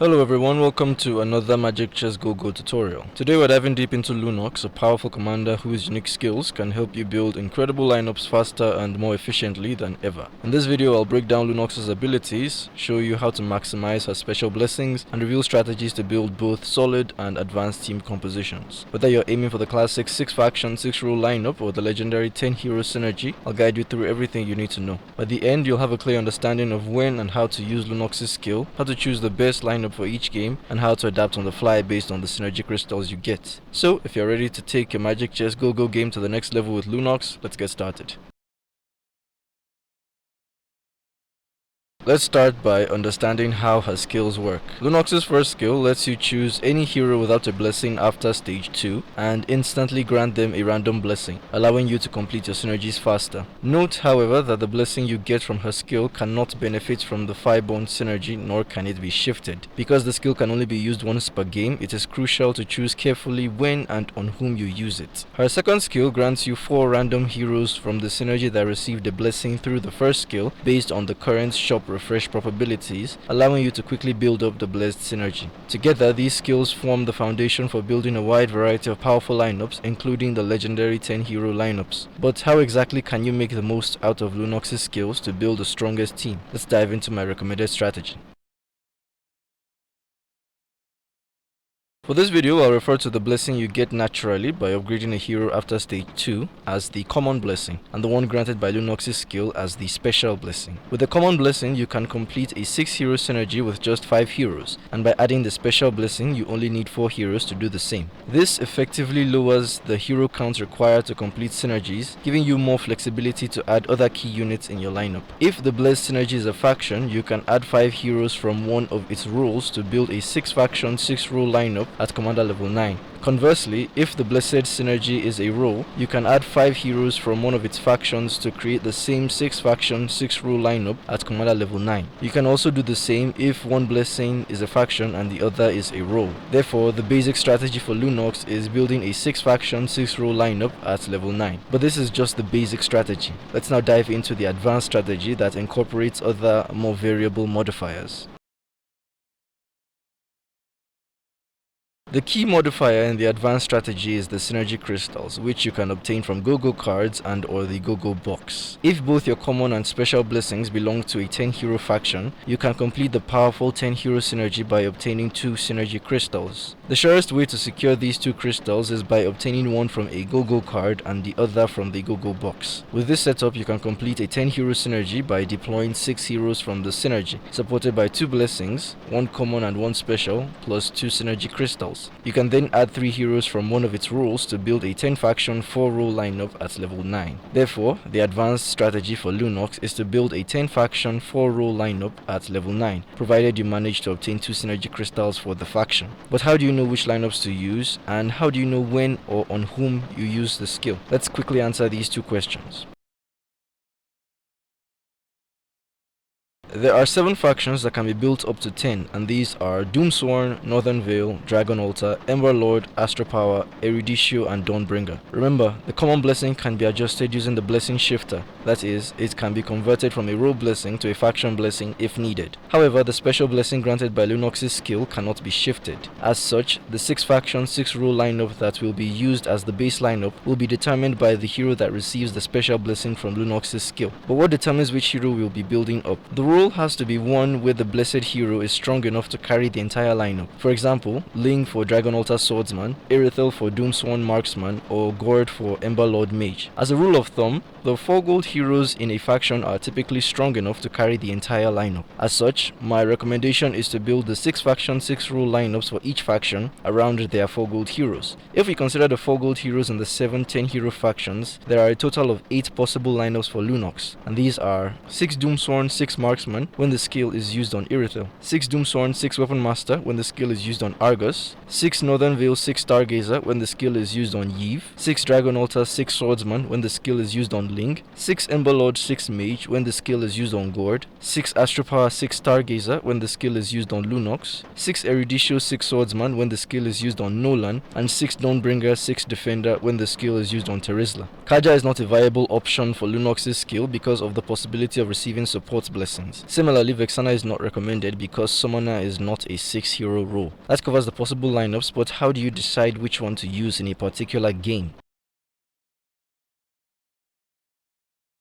Hello everyone, welcome to another Magic Chess Go tutorial. Today we're diving deep into Lunox, a powerful commander whose unique skills can help you build incredible lineups faster and more efficiently than ever. In this video I'll break down Lunox's abilities, show you how to maximize her special blessings, and reveal strategies to build both solid and advanced team compositions. Whether you're aiming for the classic 6 faction 6 rule lineup or the legendary 10 hero synergy, I'll guide you through everything you need to know. By the end you'll have a clear understanding of when and how to use Lunox's skill, how to choose the best lineup for each game, and how to adapt on the fly based on the synergy crystals you get. So if you're ready to take your Magic Chess Go game to the next level with Lunox, let's get started. Let's start by understanding how her skills work. Lunox's first skill lets you choose any hero without a blessing after stage 2 and instantly grant them a random blessing, allowing you to complete your synergies faster. Note, however, that the blessing you get from her skill cannot benefit from the Firebond synergy, nor can it be shifted. Because the skill can only be used once per game, it is crucial to choose carefully when and on whom you use it. Her second skill grants you 4 random heroes from the synergy that received a blessing through the first skill based on the current shop refresh probabilities, allowing you to quickly build up the blessed synergy. Together, these skills form the foundation for building a wide variety of powerful lineups, including the legendary 10 hero lineups. But how exactly can you make the most out of Lunox's skills to build the strongest team? Let's dive into my recommended strategy. For this video, I'll refer to the blessing you get naturally by upgrading a hero after stage 2 as the common blessing, and the one granted by Lunox's skill as the special blessing. With the common blessing, you can complete a 6 hero synergy with just 5 heroes, and by adding the special blessing, you only need 4 heroes to do the same. This effectively lowers the hero count required to complete synergies, giving you more flexibility to add other key units in your lineup. If the blessed synergy is a faction, you can add 5 heroes from one of its rules to build a 6 faction 6 rule lineup at commander level 9. Conversely, if the blessed synergy is a role, you can add 5 heroes from one of its factions to create the same 6 faction 6 rule lineup at commander level 9. You can also do the same if one blessing is a faction and the other is a role. Therefore, the basic strategy for Lunox is building a 6 faction 6 role lineup at level 9. But this is just the basic strategy. Let's now dive into the advanced strategy that incorporates other more variable modifiers. The key modifier in the advanced strategy is the synergy crystals, which you can obtain from Go cards and or the Go box. If both your common and special blessings belong to a 10 hero faction, you can complete the powerful 10 hero synergy by obtaining 2 synergy crystals. The surest way to secure these 2 crystals is by obtaining one from a Go card and the other from the Go box. With this setup, you can complete a 10 hero synergy by deploying 6 heroes from the synergy, supported by 2 blessings, 1 common and 1 special, plus 2 synergy crystals. You can then add 3 heroes from one of its rules to build a 10 faction 4 rule lineup at level 9. Therefore, the advanced strategy for Lunox is to build a 10 faction 4 rule lineup at level 9, provided you manage to obtain 2 synergy crystals for the faction. But how do you know which lineups to use, and how do you know when or on whom you use the skill? Let's quickly answer these 2 questions. There are 7 factions that can be built up to 10, and these are Doomsworn, Northern Veil, Dragon Altar, Ember Lord, Astro Power, Erudicio, and Dawnbringer. Remember, the common blessing can be adjusted using the blessing shifter. That is, it can be converted from a role blessing to a faction blessing if needed. However, the special blessing granted by Lunox's skill cannot be shifted. As such, the 6 faction 6 rule lineup that will be used as the base lineup will be determined by the hero that receives the special blessing from Lunox's skill. But what determines which hero we'll be building up? The rule has to be one where the blessed hero is strong enough to carry the entire lineup. For example, Ling for Dragon Altar Swordsman, Irithel for Doomsworn Marksman, or Gord for Ember Lord Mage. As a rule of thumb, the 4 gold heroes in a faction are typically strong enough to carry the entire lineup. As such, my recommendation is to build the 6 faction 6 rule lineups for each faction around their 4 gold heroes. If we consider the 4 gold heroes in the 7 10 hero factions, there are a total of 8 possible lineups for Lunox, and these are 6 Doomsworn 6 Marksman when the skill is used on Irithel, 6 Doomsworn 6 Weapon Master when the skill is used on Argus, 6 Northern Veil 6 Stargazer when the skill is used on Yve, 6 Dragon Altar 6 Swordsman when the skill is used on Ling, 6 Ember Lord 6 Mage when the skill is used on Gord, 6 Astro Power 6 Stargazer when the skill is used on Lunox, 6 Erudicio 6 Swordsman when the skill is used on Nolan, and 6 Dawnbringer 6 Defender when the skill is used on Terizla. Kaja is not a viable option for Lunox's skill because of the possibility of receiving support blessings. abilities. Similarly, Vexana is not recommended because Summoner is not a 6-hero role. That covers the possible lineups, but how do you decide which one to use in a particular game?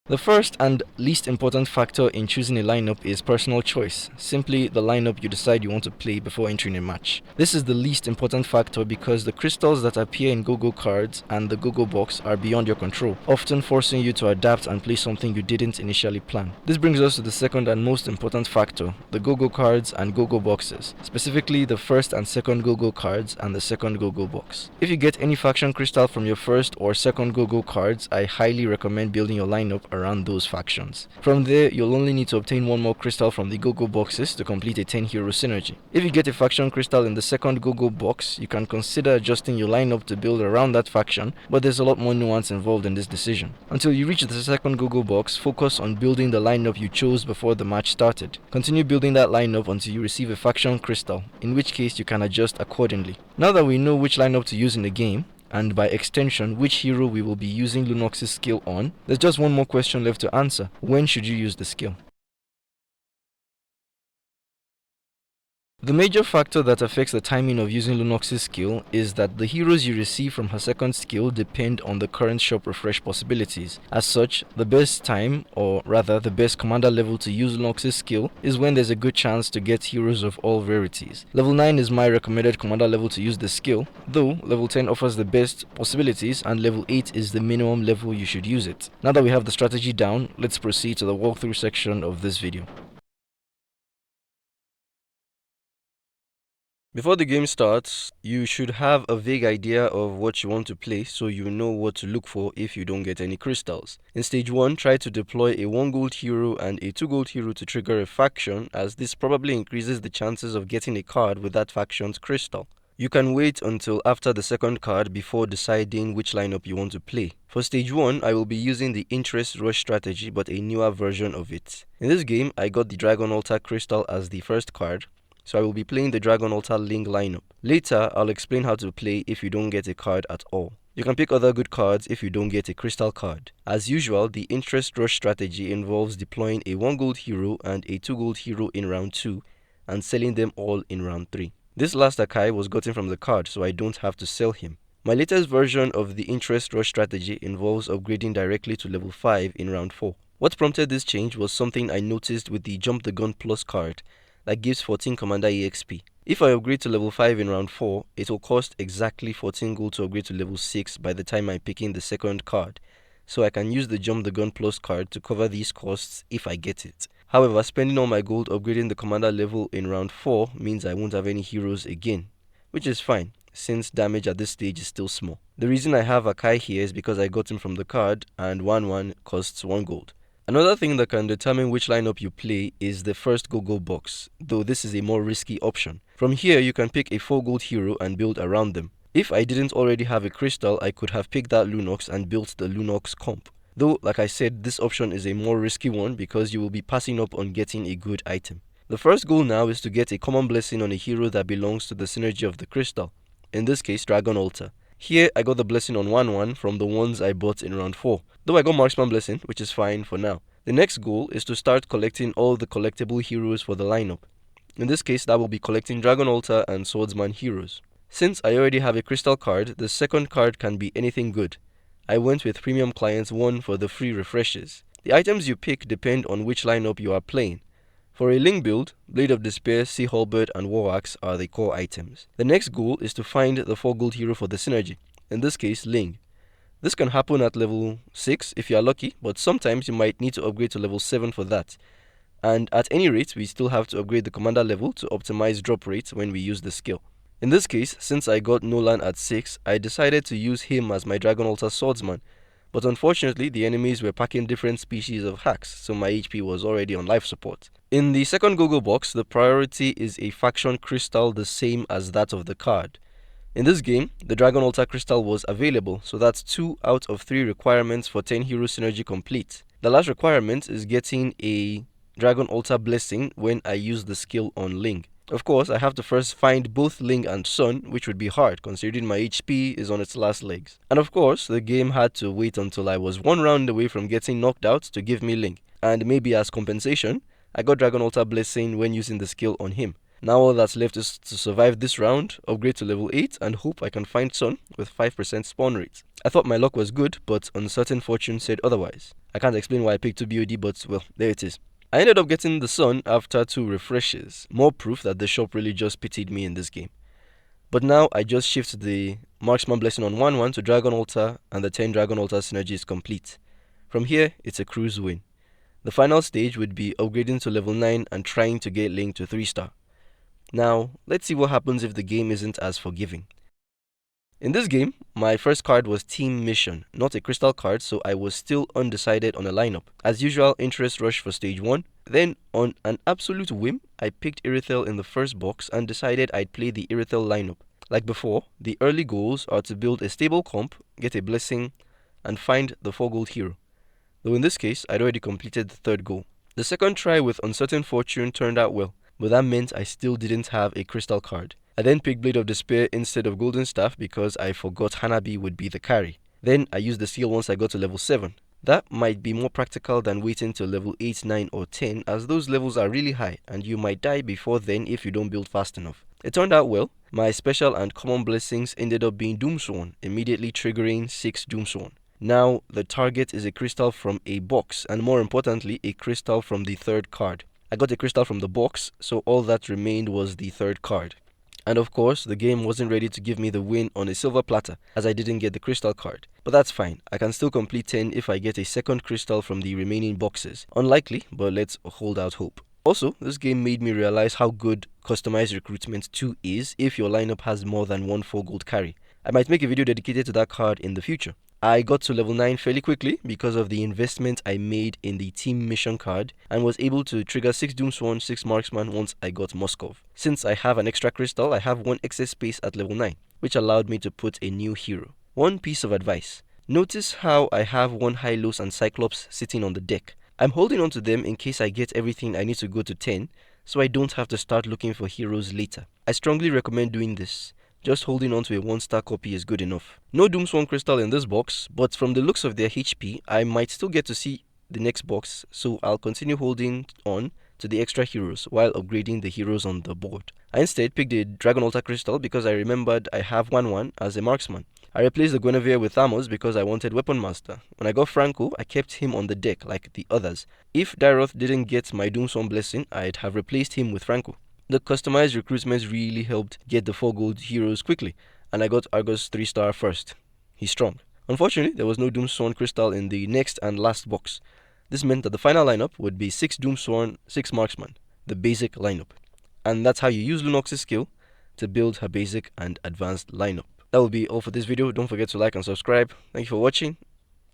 The first and least important factor in choosing a lineup is personal choice, simply the lineup you decide you want to play before entering a match. This is the least important factor because the crystals that appear in go-go cards and the go-go box are beyond your control, often forcing you to adapt and play something you didn't initially plan. This brings us to the second and most important factor, the go-go cards and go-go boxes, specifically the first and second go-go cards and the second go-go box. If you get any faction crystal from your first or second go-go cards, I highly recommend building your lineup around those factions. From there, you'll only need to obtain one more crystal from the go-go boxes to complete a 10-hero synergy. If you get a faction crystal in the second go-go box, you can consider adjusting your lineup to build around that faction, but there's a lot more nuance involved in this decision. Until you reach the second go-go box, focus on building the lineup you chose before the match started. Continue building that lineup until you receive a faction crystal, in which case you can adjust accordingly. Now that we know which lineup to use in the game, and by extension which hero we will be using Lunox's skill on, there's just one more question left to answer. When should you use the skill? The major factor that affects the timing of using Lunox's skill is that the heroes you receive from her second skill depend on the current shop refresh possibilities. As such, the best time, or rather the best commander level to use Lunox's skill is when there's a good chance to get heroes of all rarities. Level 9 is my recommended commander level to use the skill, though level 10 offers the best possibilities and level 8 is the minimum level you should use it. Now that we have the strategy down, let's proceed to the walkthrough section of this video. Before the game starts, you should have a vague idea of what you want to play so you know what to look for if you don't get any crystals. In stage 1, try to deploy a 1 gold hero and a 2 gold hero to trigger a faction, as this probably increases the chances of getting a card with that faction's crystal. You can wait until after the second card before deciding which lineup you want to play. For stage 1, I will be using the interest rush strategy, but a newer version of it. In this game, I got the Dragon Altar crystal as the first card, so I will be playing the Dragon Altar Ling lineup. Later, I'll explain how to play if you don't get a card at all. You can pick other good cards if you don't get a crystal card. As usual, the interest rush strategy involves deploying a 1 gold hero and a 2 gold hero in round 2 and selling them all in round 3. This last Akai was gotten from the card, so I don't have to sell him. My latest version of the interest rush strategy involves upgrading directly to level 5 in round 4. What prompted this change was something I noticed with the Jump the Gun Plus card that gives 14 Commander EXP. If I upgrade to level 5 in round 4, it will cost exactly 14 gold to upgrade to level 6 by the time I'm picking the second card, so I can use the Jump the Gun Plus card to cover these costs if I get it. However, spending all my gold upgrading the commander level in round 4 means I won't have any heroes again, which is fine, since damage at this stage is still small. The reason I have Akai here is because I got him from the card, and 1/1 costs 1 gold. Another thing that can determine which lineup you play is the first go-go box, though this is a more risky option. From here, you can pick a 4 gold hero and build around them. If I didn't already have a crystal, I could have picked that Lunox and built the Lunox comp. Though, like I said, this option is a more risky one because you will be passing up on getting a good item. The first goal now is to get a common blessing on a hero that belongs to the synergy of the crystal, in this case Dragon Altar. Here I got the blessing on 1/1 from the ones I bought in round 4, though I got Marksman blessing, which is fine for now. The next goal is to start collecting all the collectible heroes for the lineup. In this case, that will be collecting Dragon Altar and Swordsman heroes. Since I already have a crystal card, the second card can be anything good. I went with Premium Clients 1 for the free refreshes. The items you pick depend on which lineup you are playing. For a Ling build, Blade of Despair, Sea Halberd and War Axe are the core items. The next goal is to find the 4 gold hero for the synergy, in this case Ling. This can happen at level 6 if you are lucky, but sometimes you might need to upgrade to level 7 for that. And at any rate, we still have to upgrade the commander level to optimize drop rate when we use the skill. In this case, since I got Nolan at 6, I decided to use him as my Dragon Altar Swordsman. But unfortunately, the enemies were packing different species of hacks, so my HP was already on life support. In the second go-go box, the priority is a faction crystal the same as that of the card. In this game, the Dragon Altar crystal was available, so that's 2 out of 3 requirements for 10 hero synergy complete. The last requirement is getting a Dragon Altar blessing when I use the skill on Ling. Of course, I have to first find both Ling and Sun, which would be hard considering my HP is on its last legs. And of course, the game had to wait until I was 1 round away from getting knocked out to give me Ling. And maybe as compensation, I got Dragon Altar Blessing when using the skill on him. Now all that's left is to survive this round, upgrade to level 8, and hope I can find Sun with 5% spawn rate. I thought my luck was good, but uncertain fortune said otherwise. I can't explain why I picked 2 BOD, but well, there it is. I ended up getting the Sun after 2 refreshes, more proof that the shop really just pitied me in this game. But now I just shift the Marksman Blessing on 1-1 to Dragon Altar, and the 10 Dragon Altar synergy is complete. From here, it's a cruise win. The final stage would be upgrading to level 9 and trying to get Link to 3-star. Now, let's see what happens if the game isn't as forgiving. In this game, my first card was Team Mission, not a crystal card, so I was still undecided on a lineup. As usual, interest rush for stage 1. Then, on an absolute whim, I picked Irithel in the first box and decided I'd play the Irithel lineup. Like before, the early goals are to build a stable comp, get a blessing, and find the 4 gold hero. Though in this case, I'd already completed the 3rd goal. The second try with Uncertain Fortune turned out well, but that meant I still didn't have a crystal card. I then picked Blade of Despair instead of Golden Staff because I forgot Hanabi would be the carry. Then I used the seal once I got to level 7. That might be more practical than waiting till level 8, 9 or 10, as those levels are really high and you might die before then if you don't build fast enough. It turned out well. My special and common blessings ended up being Doomsworn, immediately triggering 6 Doomsworn. Now the target is a crystal from a box, and more importantly a crystal from the 3rd card. I got a crystal from the box, so all that remained was the 3rd card. And of course, the game wasn't ready to give me the win on a silver platter, as I didn't get the crystal card. But that's fine, I can still complete 10 if I get a 2nd crystal from the remaining boxes. Unlikely, but let's hold out hope. Also, this game made me realize how good customized recruitment 2 is if your lineup has more than 1 4 gold carry. I might make a video dedicated to that card in the future. I got to level 9 fairly quickly because of the investment I made in the Team Mission card and was able to trigger 6 Doomsworn, 6 Marksman once I got Moskov. Since I have an extra crystal, I have 1 excess space at level 9, which allowed me to put a new hero. One piece of advice. Notice how I have 1 Hylos and Cyclops sitting on the deck. I'm holding on to them in case I get everything I need to go to 10, so I don't have to start looking for heroes later. I strongly recommend doing this. Just holding on to a 1-star copy is good enough. No Doomsworn crystal in this box, but from the looks of their HP, I might still get to see the next box, so I'll continue holding on to the extra heroes while upgrading the heroes on the board. I instead picked the Dragon Altar crystal because I remembered I have 1-1 as a marksman. I replaced the Guinevere with Amos because I wanted Weapon Master. When I got Franco, I kept him on the deck like the others. If Daroth didn't get my Doomsworn blessing, I'd have replaced him with Franco. The customized recruitments really helped get the 4 gold heroes quickly, and I got Argus 3-star first. He's strong. Unfortunately, there was no Doomsworn crystal in the next and last box. This meant that the final lineup would be 6 Doomsworn, 6 Marksman, the basic lineup. And that's how you use Lunox's skill to build her basic and advanced lineup. That will be all for this video. Don't forget to like and subscribe. Thank you for watching,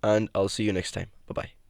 and I'll see you next time. Bye-bye.